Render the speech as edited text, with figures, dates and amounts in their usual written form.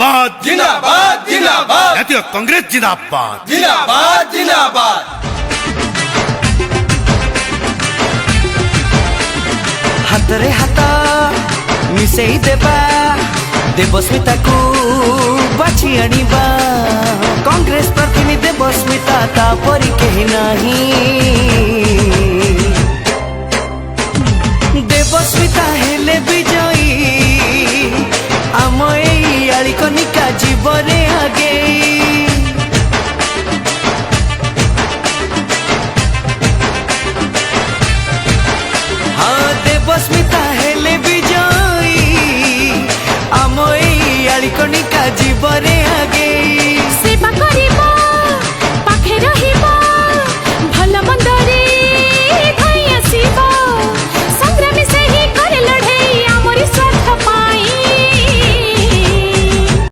जिंदाबाद जिंदाबाद जातीय कांग्रेस जिंदाबाद जिंदाबाद जिंदाबाद। हातरे हात मिसेई देबा देवस्मिता को बाछी आनिबा कांग्रेस प्रार्थी देवस्मिता तापरी केही नाही। देवस्मिता हेले विजयी आम एई आलिकनिका जीवरे